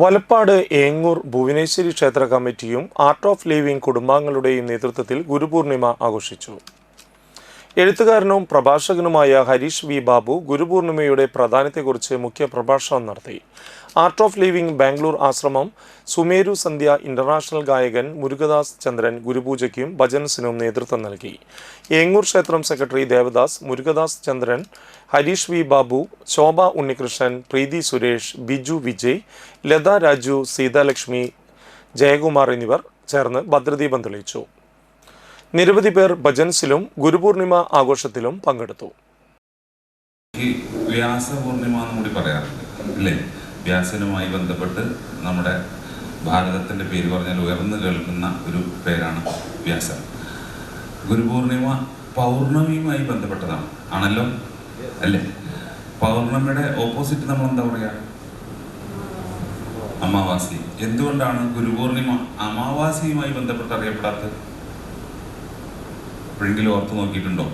വലപ്പാട് ഏങ്ങൂർ ഭുവനേശ്വരി ക്ഷേത്ര കമ്മിറ്റിയും art of living കുടുംബാംഗങ്ങളുടെയും നേതൃത്വത്തിൽ ഗുരുപൂർണിമ ആഘോഷിച്ചു. എഴുത്തുകാരനും പ്രഭാഷകനുമായ ഹരീഷ് വി ബാബു ഗുരുപൂർണിമയുടെ പ്രാധാന്യത്തെക്കുറിച്ച് മുഖ്യ പ്രഭാഷണം നടത്തി. ആർട്ട് ഓഫ് ലിവിംഗ് ബാംഗ്ലൂർ ആശ്രമം സുമേരു സന്ധ്യ ഇന്റർനാഷണൽ ഗായകൻ മുരുകദാസ് ചന്ദ്രൻ ഗുരുപൂജയ്ക്കും ഭജൻസിനും നേതൃത്വം നൽകി. ഏങ്ങൂർ ക്ഷേത്രം സെക്രട്ടറി ദേവദാസ്, മുരുകദാസ് ചന്ദ്രൻ, ഹരീഷ് വി ബാബു, ശോഭ ഉണ്ണികൃഷ്ണൻ, പ്രീതി സുരേഷ്, ബിജു വിജയ്, ലത രാജു, സീതാലക്ഷ്മി, ജയകുമാർ എന്നിവർ ചേർന്ന് ഭദ്രദീപം തെളിയിച്ചു. നിരവധി പേർ ഭജൻസിലും ഗുരുപൂർണിമ ആഘോഷത്തിലും പങ്കെടുത്തു. വ്യാസപൂർണിമ എന്ന് കൂടി പറയാറുണ്ട് അല്ലേ? വ്യാസനുമായി ബന്ധപ്പെട്ട് നമ്മുടെ ഭാരതത്തിൻ്റെ പേര് പറഞ്ഞാൽ ഉയർന്നു കേൾക്കുന്ന ഒരു പേരാണ് വ്യാസൻ. ഗുരുപൂർണിമ പൗർണമിയുമായി ബന്ധപ്പെട്ടതാണ് ആണല്ലോ അല്ലേ? പൗർണമിയുടെ ഓപ്പോസിറ്റ് നമ്മൾ എന്താ പറയുക? അമാവാസി. എന്തുകൊണ്ടാണ് ഗുരുപൂർണിമ അമാവാസിയുമായി ബന്ധപ്പെട്ട് അറിയപ്പെടാത്തത്? എപ്പോഴെങ്കിലും ഓർത്ത് നോക്കിയിട്ടുണ്ടോ?